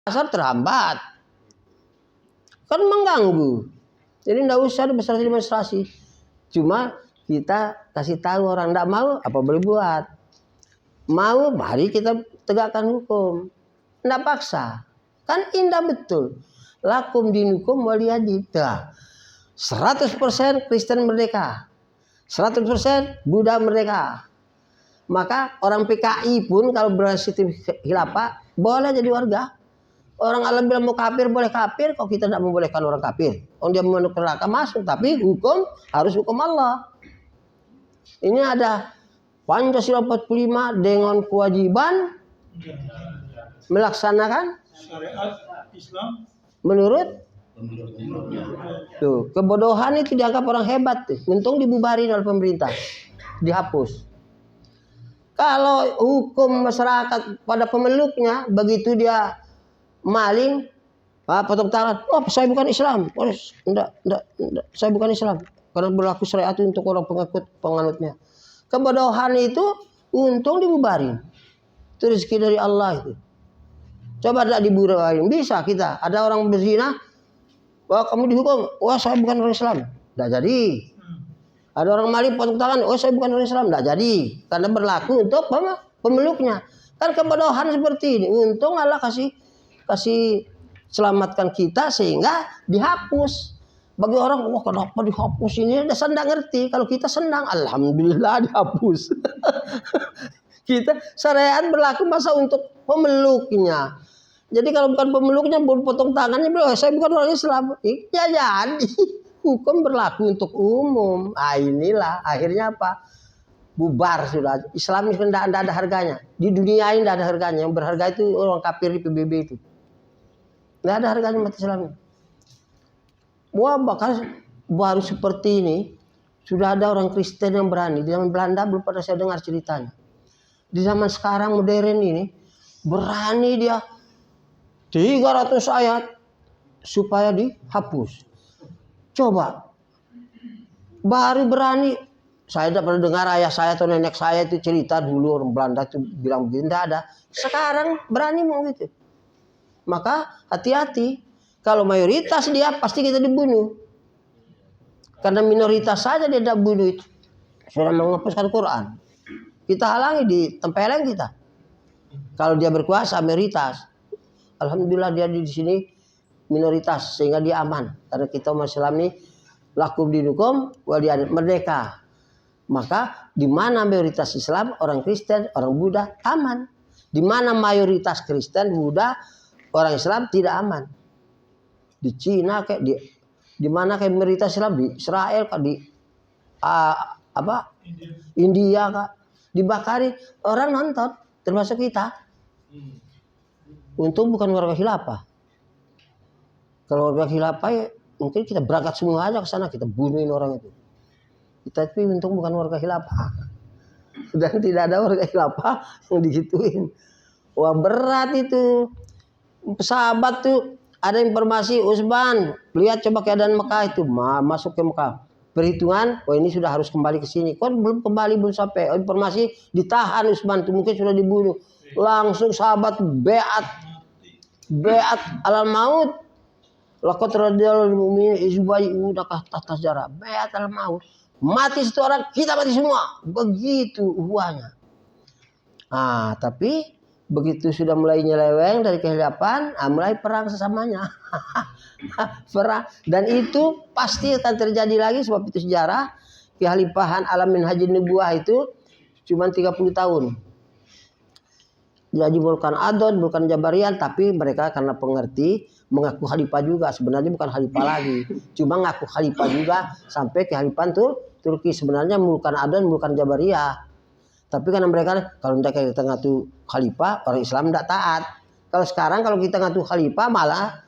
pasar terhambat. Kan mengganggu. Jadi enggak usah demonstrasi. Cuma kita kasih tahu orang enggak mau apa boleh buat. Mau mari kita tegakkan hukum. Enggak paksa. Kan indah betul. Lakum dinukum waliyadin. 100% Kristen merdeka. 100% Buddha merdeka. Maka orang PKI pun kalau berasiti khilafah boleh jadi warga. Orang alam bilang mau kafir boleh kafir, kok kita tidak membolehkan orang kafir. Orang dia mau neraka masuk, tapi hukum harus hukum Allah. Ini ada Pancasila 45 dengan kewajiban melaksanakan syariat Islam menurut tuh, kebodohan itu dianggap orang hebat tuh. Untung dibubarin oleh pemerintah. Dihapus. Kalau hukum masyarakat pada pemeluknya begitu dia maling, potong tangan. Oh, saya bukan Islam. Oh, enggak, saya bukan Islam. Karena berlaku syariat untuk orang penganutnya. Kebodohan itu untung dibubarin. Itu rezeki dari Allah itu. Coba tidak dibubarin, bisa kita. Ada orang berzina, wah kamu dihukum. Wah saya bukan orang Islam. Tidak jadi. Ada orang maling potong tangan. Oh saya bukan orang Islam. Tidak jadi. Karena berlaku untuk pemeluknya. Kan kebodohan seperti ini. Untung Allah kasih selamatkan kita sehingga dihapus. Bagi orang, wah kenapa dihapus ini? Dia senang ngerti. Kalau kita senang, alhamdulillah dihapus. Kita syariat berlaku masa untuk pemeluknya. Jadi kalau bukan pemeluknya, potong tangannya, saya bukan orang Islam. Ya jadi. Hukum berlaku untuk umum. Nah inilah akhirnya apa? Bubar sudah. Islam itu tidak ada harganya. Di dunia ini tidak ada harganya. Yang berharga itu orang kafir di PBB itu. Tidak ada harganya umat Islam. Wah bahkan baru seperti ini sudah ada orang Kristen yang berani. Di zaman Belanda belum pernah saya dengar ceritanya. Di zaman sekarang modern ini berani dia 300 ayat supaya dihapus. Coba baru berani. Saya tidak pernah dengar ayah saya atau nenek saya itu cerita dulu orang Belanda itu bilang begini, tidak ada. Sekarang berani mau gitu. Maka hati-hati. Kalau mayoritas dia pasti kita dibunuh. Karena minoritas saja dia tidak bunuh itu. Sudah menghapuskan Quran. Kita halangi di tempeleng kita. Kalau dia berkuasa mayoritas. Alhamdulillah dia di sini minoritas sehingga dia aman. Karena kita umat Islam ini lakum dinukum waliyadin merdeka. Maka di mana mayoritas Islam, orang Kristen, orang Buddha aman. Di mana mayoritas Kristen, Buddha, orang Islam tidak aman. Di Cina kayak di mana kayak mayoritas Islam, di Israel kayak di India kak dibakari orang nonton termasuk kita. Untung bukan warga khilafah. Kalau warga khilafah ya, mungkin kita berangkat semua aja ke sana kita bunuhin orang itu. Kita tapi untung bukan warga khilafah. Dan tidak ada warga khilafah yang digituin. Wah berat itu. Sahabat tuh ada informasi Utsman, lihat coba keadaan Mekah itu, masuk ke Mekah. Perhitungan, oh ini sudah harus kembali ke sini. Kok belum kembali, belum sampai. Informasi ditahan Utsman, itu mungkin sudah dibunuh. Langsung sahabat beat alal maut. Laqad radiyallahu mu'minin izbayu dakah tahta jarah. Beat alal maut. Mati satu orang, kita mati semua. Begitu uhuahnya. Ah, tapi begitu sudah mulai nyeleweng dari kehilapan, mulai perang sesamanya. Perang. Dan itu pasti akan terjadi lagi sebab itu sejarah kehalifahan Alamin Haji Nubuah itu cuma 30 tahun. Jadi bukan Adon, bukan Jabarian, tapi mereka karena pengerti mengaku khalifah juga. Sebenarnya bukan khalifah lagi. Cuma ngaku khalifah juga sampai kehalifahan Turki. Sebenarnya bukan Adon, bukan Jabariyah. Tapi karena mereka kalau kita ngaku khalifah, orang Islam tidak taat. Kalau sekarang kalau kita ngaku khalifah malah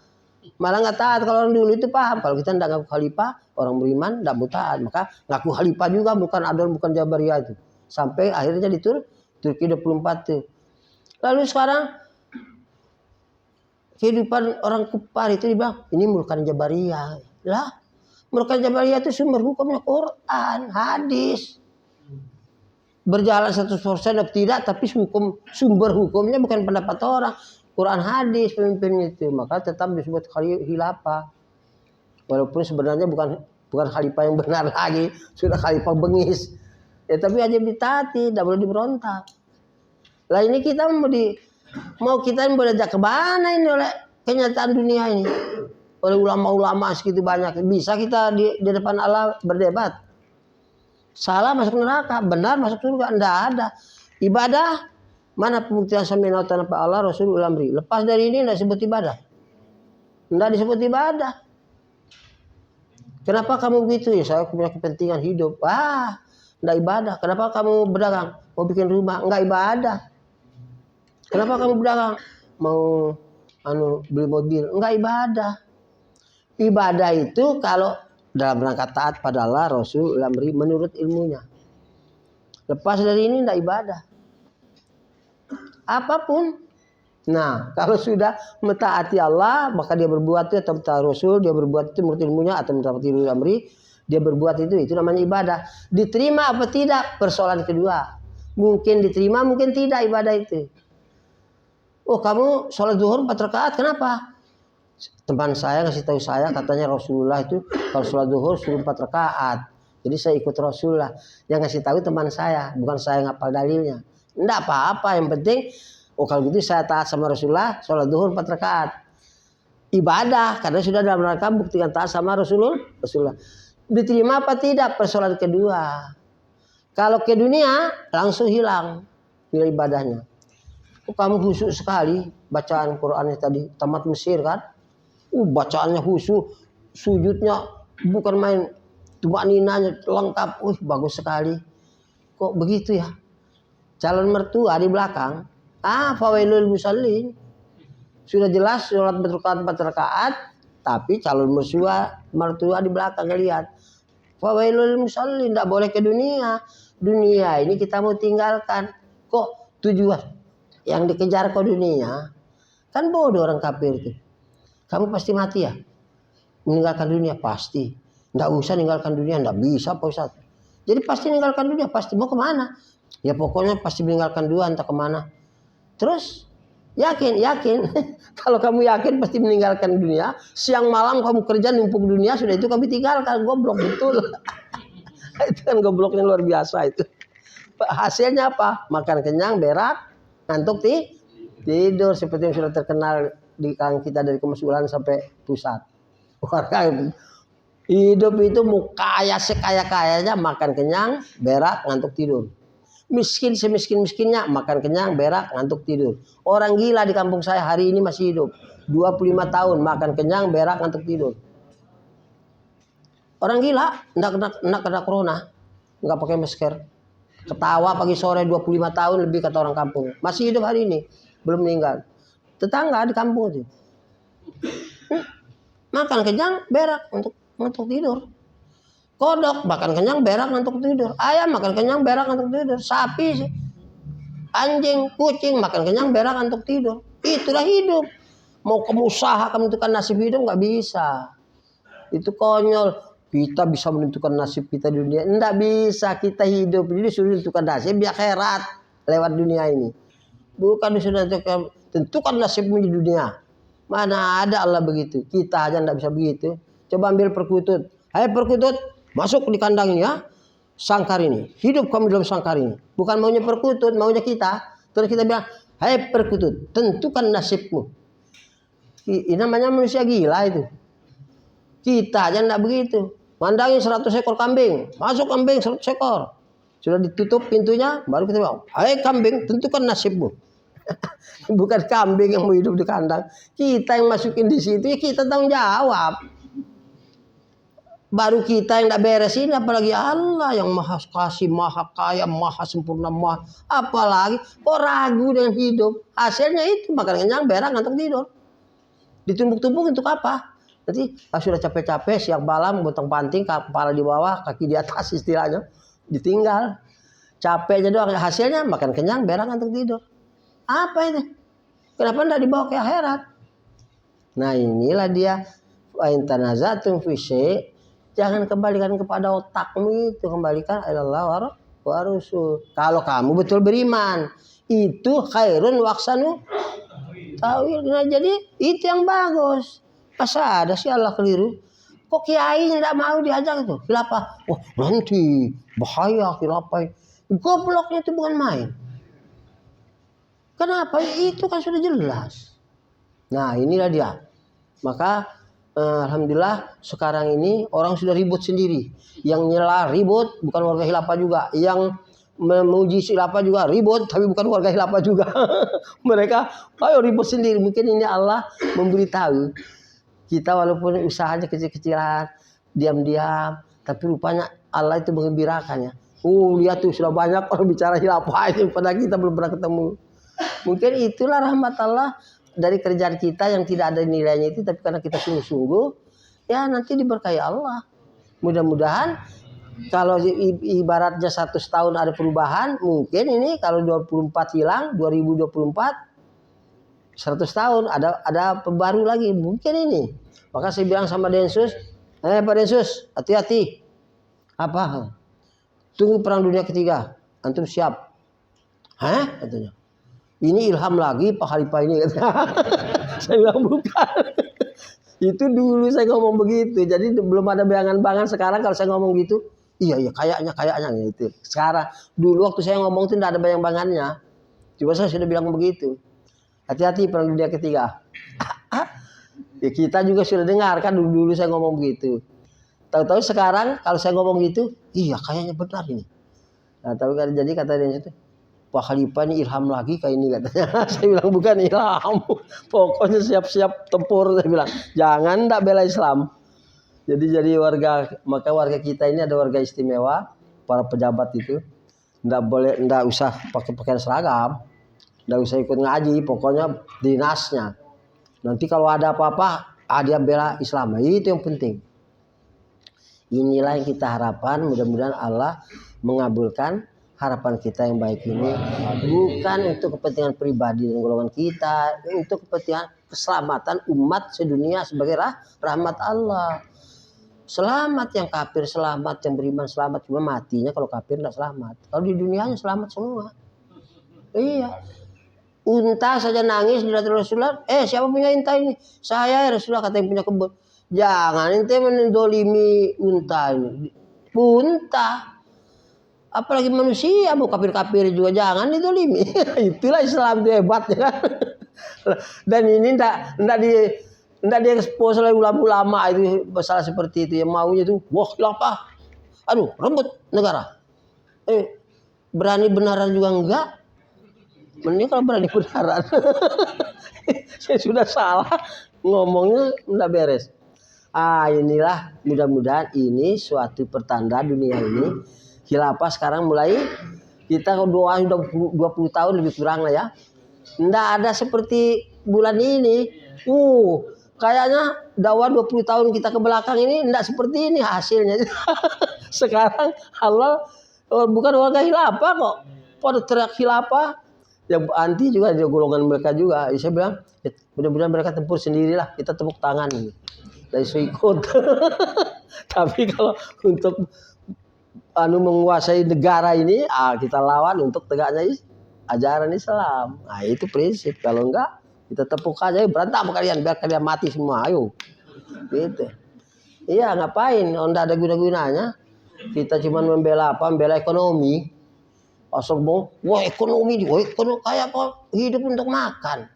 nggak taat. Kalau orang dulu itu paham. Kalau kita tidak ngaku khalifah, orang beriman tidak mau taat. Maka ngaku khalifah juga bukan Adon, bukan Jabariyah itu. Sampai akhirnya di Turki 24 tuh. Lalu sekarang kehidupan orang kufar itu dibilang ini bukan Jabariyah. Lah, bukan Jabariyah itu sumber hukumnya Quran, hadis. Berjalan 100% atau tidak, tapi sumber hukumnya bukan pendapat orang. Quran hadis pemimpin itu, maka tetap disebut khilafah. Walaupun sebenarnya bukan khalifah yang benar lagi, sudah khalifah bengis. Ya tapi aja ditaati, tidak boleh diberontak. Lah ini kita mau kita boleh ajak ke mana ini oleh kenyataan dunia ini. Oleh ulama-ulama segitu banyak. Bisa kita di depan Allah berdebat. Salah masuk neraka, benar masuk surga, enggak ada. Ibadah mana pembuktian sami'na wa ta'ana Allah Rasul amri. Lepas dari ini enggak disebut ibadah. Enggak disebut ibadah. Kenapa kamu begitu? Ya saya punya kepentingan hidup. Enggak ibadah. Kenapa kamu berdagang? Mau bikin rumah? Enggak ibadah. Kenapa kamu berdagang? Mau beli mobil? Enggak ibadah. Ibadah itu kalau dalam rangka taat pada Allah, Rasul, amri menurut ilmunya. Lepas dari ini enggak ibadah. Apapun. Nah, kalau sudah mentaati Allah, maka dia berbuat itu atau mentaati Rasul, dia berbuat itu menurut ilmunya atau mentaati amri, dia berbuat itu namanya ibadah. Diterima apa tidak? Persoalan kedua. Mungkin diterima, mungkin tidak ibadah itu. Oh, kamu sholat zuhur 4 rakaat, kenapa? Teman saya ngasih tahu saya, katanya Rasulullah itu kalau sholat zuhur suruh 4 rakaat. Jadi saya ikut Rasulullah. Yang ngasih tahu teman saya, bukan saya ngapal dalilnya. Enggak apa-apa, yang penting kalau gitu saya taat sama Rasulullah, sholat zuhur 4 rakaat. Ibadah, karena sudah dalam rangka buktikan taat sama Rasulullah. Diterima apa tidak? Persoalan kedua. Kalau ke dunia, langsung hilang nilai ibadahnya. Kamu khusyuk sekali bacaan Qurannya tadi, tamat Mesir kan? Bacaannya khusyuk, sujudnya bukan main, tumakninanya lengkap. Bagus sekali. Kok begitu ya? Calon mertua di belakang, fawailul musallin. Sudah jelas sholat 4 rakaat, tapi calon mertua di belakang lihat. Fawailul musallin, tidak boleh ke dunia. Dunia ini kita mau tinggalkan. Kok tujuan yang dikejar ke dunia? Kan bodoh orang kafir itu. Kamu pasti mati ya? Meninggalkan dunia pasti. Tidak usah meninggalkan dunia, tidak bisa Pak Ustaz. Jadi pasti meninggalkan dunia, pasti mau kemana? Ya pokoknya pasti meninggalkan dunia, entah kemana. Terus yakin. Kalau kamu yakin pasti meninggalkan dunia, siang malam kamu kerja numpuk dunia, sudah itu kamu tinggalkan. Goblok betul. Itu kan gobloknya luar biasa itu. Hasilnya apa? Makan kenyang, berak, ngantuk tidur, seperti yang sudah terkenal di kalangan kita dari kemesulan sampai pusat. Orang hidup itu mau kaya sekaya-kayanya, makan kenyang, berak, ngantuk tidur. Miskin semiskin-miskinnya, makan kenyang, berak, ngantuk tidur. Orang gila di kampung saya hari ini masih hidup. 25 tahun, makan kenyang, berak, ngantuk tidur. Orang gila, enggak kena corona, enggak pakai masker. Ketawa pagi sore 25 tahun lebih kata orang kampung. Masih hidup hari ini, belum meninggal. Tetangga di kampung itu. Makan kenyang, berak untuk tidur. Kodok makan kenyang, berak ngantuk tidur. Ayam makan kenyang, berak ngantuk tidur. Sapi, anjing, kucing makan kenyang, berak ngantuk tidur. Itulah hidup. Mau kamu usaha kamu menentukan nasib hidup nggak bisa. Itu konyol. Kita bisa menentukan nasib kita di dunia. Enggak bisa, kita hidup. Jadi disuruh menentukan nasib di akhirat lewat dunia ini. Bukan disuruh tentukan nasibmu di dunia. Mana ada Allah begitu. Kita aja enggak bisa begitu. Coba ambil perkutut. Hai perkutut, masuk di kandang ini ya. Sangkar ini. Hidup kamu dalam sangkar ini. Bukan maunya perkutut, maunya kita. Terus kita bilang, hai perkutut, tentukan nasibmu. Ini namanya manusia gila itu. Kita aja enggak begitu. Mandangin 100 ekor kambing. Masuk kambing 100 ekor. Sudah ditutup pintunya, baru kita bilang, hai kambing, tentukan nasibmu. Bukan kambing yang mau hidup di kandang. Kita yang masukin di situ, ya kita tanggung jawab. Baru kita yang enggak beresin, apalagi Allah yang maha kasih, maha kaya, maha sempurna, maha. Apalagi kok ragu dengan hidup. Hasilnya itu makan kenyang, berak, ngantuk tidur. Ditumpuk-tumpuk untuk apa? Nanti sudah capek-capek, siang malam gotong panting, kepala di bawah, kaki di atas istilahnya, ditinggal. Capeknya doang, hasilnya makan kenyang, berak, ngantuk tidur. Apa itu? Kenapa tidak dibawa ke akhirat? Nah inilah dia. Wa in tanazatum fi syai', jangan kembalikan kepada otakmu itu, kembalikan ilallah wa rasul. Kalau kamu betul beriman, itu khairun waksanu tahu. Nah, jadi itu yang bagus. Masa ada sih Allah keliru? Kok kiai tidak mau diajak itu? Khilafah. Wah, nanti bahaya khilafah. Gobloknya itu bukan main. Kenapa? Itu kan sudah jelas. Nah, inilah dia. Maka alhamdulillah sekarang ini orang sudah ribut sendiri. Yang nyela ribut bukan warga khilafah juga. Yang memuji khilafah juga ribut, tapi bukan warga khilafah juga. Mereka ayo ribut sendiri. Mungkin ini Allah memberitahu kita walaupun usahanya kecil-kecilan, diam-diam, tapi rupanya Allah itu mengembirakannya. Lihat tuh sudah banyak orang bicara khilafah ini, padahal kita belum pernah ketemu. Mungkin itulah rahmat Allah dari kerjaan kita yang tidak ada nilainya itu, tapi karena kita sungguh-sungguh, ya nanti diberkahi Allah. Mudah-mudahan kalau ibaratnya 100 tahun ada perubahan, mungkin ini kalau 24 hilang, 2024, 100 tahun ada baru lagi, mungkin ini. Maka saya bilang sama Densus, Pak Densus, hati-hati. Apa? Tunggu perang dunia ketiga, antum siap? Hah? Katanya. Ini ilham lagi Pak Khalifah ini. Saya bilang bukan. Itu dulu saya ngomong begitu. Jadi belum ada bayangan-bayangan. Sekarang kalau saya ngomong gitu, iya kayaknya gitu. Sekarang dulu waktu saya ngomong itu tidak ada bayang-bayangannya. Cuma saya sudah bilang begitu. Hati-hati perang dunia ketiga. Ya, kita juga sudah dengar kan dulu saya ngomong begitu. Tahu-tahu sekarang kalau saya ngomong gitu, iya kayaknya benar ini. Nah, tapi kan jadi kata dia itu, Pak Khalifah ini ilham lagi kayak ini katanya. Saya bilang bukan ilham. Pokoknya siap-siap tempur, saya bilang. Jangan ndak bela Islam. Jadi maka warga kita ini ada warga istimewa, para pejabat itu. Ndak usah pakai pakaian seragam. Ndak usah ikut ngaji, pokoknya dinasnya. Nanti kalau ada apa-apa, dia bela Islam. Itu yang penting. Inilah yang kita harapkan, mudah-mudahan Allah mengabulkan harapan kita yang baik ini, bukan untuk kepentingan pribadi dan golongan kita, untuk kepentingan keselamatan umat sedunia sebagai rahmat Allah. Selamat yang kafir selamat, yang beriman selamat, cuma matinya kalau kafir tidak selamat. Kalau di dunianya selamat semua. Iya. Unta saja nangis di hadapan Rasulullah. Siapa punya unta ini? Saya ya Rasulullah, kata yang punya kebun. Jangan ente mendolimi unta ini. Unta. Apalagi manusia, mau kafir-kafir juga jangan didolimi. Itulah Islam itu hebatnya kan. Dan ini ndak diekspos oleh ulama-ulama itu masalah seperti itu. Yang maunya itu, wah khilafah. Aduh, rebut negara. Berani benaran juga enggak. Mending kalau berani benaran. Saya sudah salah ngomongnya enggak beres. Inilah mudah-mudahan ini suatu pertanda dunia ini. Khilafah sekarang mulai kita doa sudah 20 tahun lebih kurang lah ya. Nggak ada seperti bulan ini. Kayaknya dakwah 20 tahun kita ke belakang ini nggak seperti ini hasilnya. Sekarang Allah bukan warga khilafah kok. Pada teriak khilafah. Yang anti juga ada golongan mereka juga. Saya bilang mudah-mudahan mereka tempur sendirilah. Kita tepuk tangan. Dari ikut. Tapi kalau untuk menguasai negara ini, kita lawan untuk tegaknya ajaran Islam. Nah itu prinsip. Kalau enggak, kita tepuk aja, berantam kalian biar kalian mati semua. Ayo, gitu. Iya ngapain? Enggak ada guna-gunanya. Kita cuma membela apa? Membela ekonomi. Asal wah ekonomi kayak kok hidup untuk makan.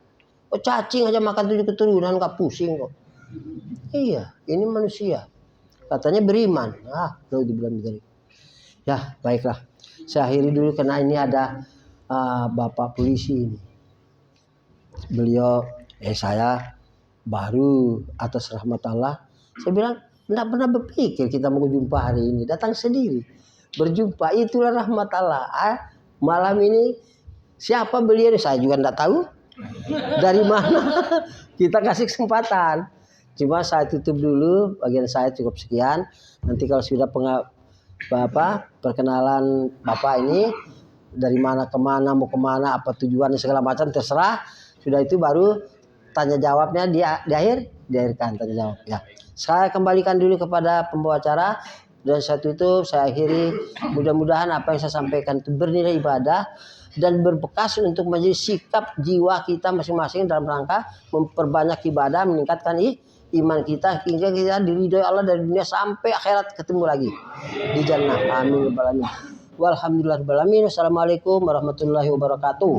Cacing aja makan 7 keturunan nggak pusing kok. Iya, ini manusia. Katanya beriman. Lalu dibilang begini. Ya, baiklah. Saya akhiri dulu karena ini ada Bapak polisi ini. Beliau, saya baru atas rahmat Allah. Saya bilang, enggak pernah berpikir kita mau jumpa hari ini. Datang sendiri. Berjumpa, itulah rahmat Allah. Malam ini, siapa beliau? Saya juga enggak tahu. Dari mana? Kita kasih kesempatan. Cuma saya tutup dulu, bagian saya cukup sekian. Nanti kalau sudah perkenalan Bapak ini dari mana kemana, mau kemana, apa tujuannya segala macam terserah. Sudah itu baru tanya jawabnya diakhirkan tanya jawab. Ya, saya kembalikan dulu kepada pembawa acara dan saya tutup, saya akhiri. Mudah-mudahan apa yang saya sampaikan itu bernilai ibadah dan berbekas untuk menjadi sikap jiwa kita masing-masing dalam rangka memperbanyak ibadah, meningkatkan iman kita hingga kita diridhoi Allah dari dunia sampai akhirat ketemu lagi di jannah. Amin ya rabbal alamin. Walhamdulillahirabbil alamin. Wassalamualaikum warahmatullahi wabarakatuh.